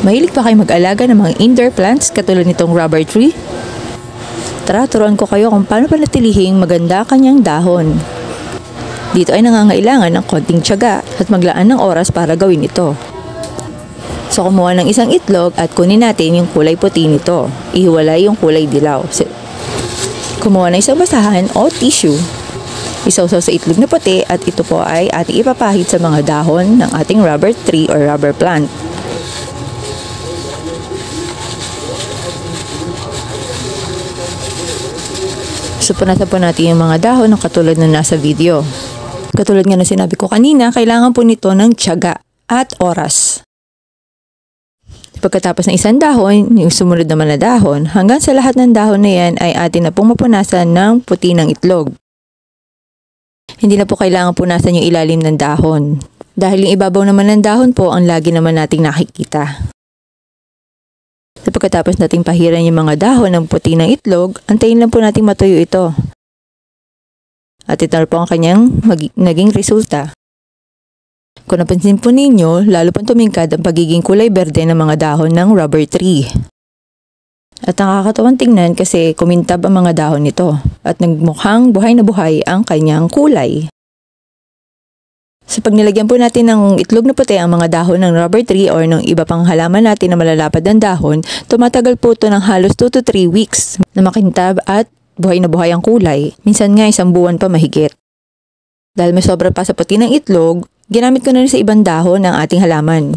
Mahilig pa kayo mag-alaga ng mga indoor plants katulad nitong rubber tree? Tara, turuan ko kayo kung paano panatilihing maganda kanyang dahon. Dito ay nangangailangan ng konting tiyaga at maglaan ng oras para gawin ito. So kumuha ng isang itlog at kunin natin yung kulay puti nito. Ihiwalay yung kulay dilaw. Kumuha ng isang basahan o tissue. Isawsaw sa itlog na puti at ito po ay ating ipapahid sa mga dahon ng ating rubber tree or rubber plant. So punasan po natin yung mga dahon ng katulad na nasa video. Katulad nga na sinabi ko kanina, kailangan po nito ng tiyaga at oras. Pagkatapos ng isang dahon, yung sumunod naman na dahon, hanggang sa lahat ng dahon na yan ay atin na pong mapunasan ng puti ng itlog. Hindi na po kailangan punasan yung ilalim ng dahon. Dahil yung ibabaw naman ng dahon po ang lagi naman nating nakikita. Pagkatapos nating pahiran yung mga dahon ng puti ng itlog, antayin lang po nating matuyo ito. At ito po ang kanyang naging resulta. Kung napansin po ninyo, lalo pang tumingkad ang pagiging kulay berde ng mga dahon ng rubber tree. At nakakatawang tingnan kasi kumintab ang mga dahon nito at nagmukhang buhay na buhay ang kanyang kulay. So pag nilagyan po natin ng itlog na puti ang mga dahon ng rubber tree or ng iba pang halaman natin na malalapad ng dahon, tumatagal po ito ng halos 2 to 3 weeks na makintab at buhay na buhay ang kulay. Minsan nga 1 buwan pa mahigit. Dahil may sobra pa sa puti ng itlog, ginamit ko na rin sa ibang dahon ng ating halaman.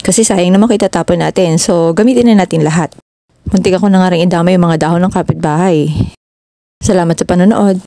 Kasi sayang naman itatapon natin, so gamitin na natin lahat. Muntik ako na nga rin idamay yung mga dahon ng kapitbahay. Salamat sa panonood.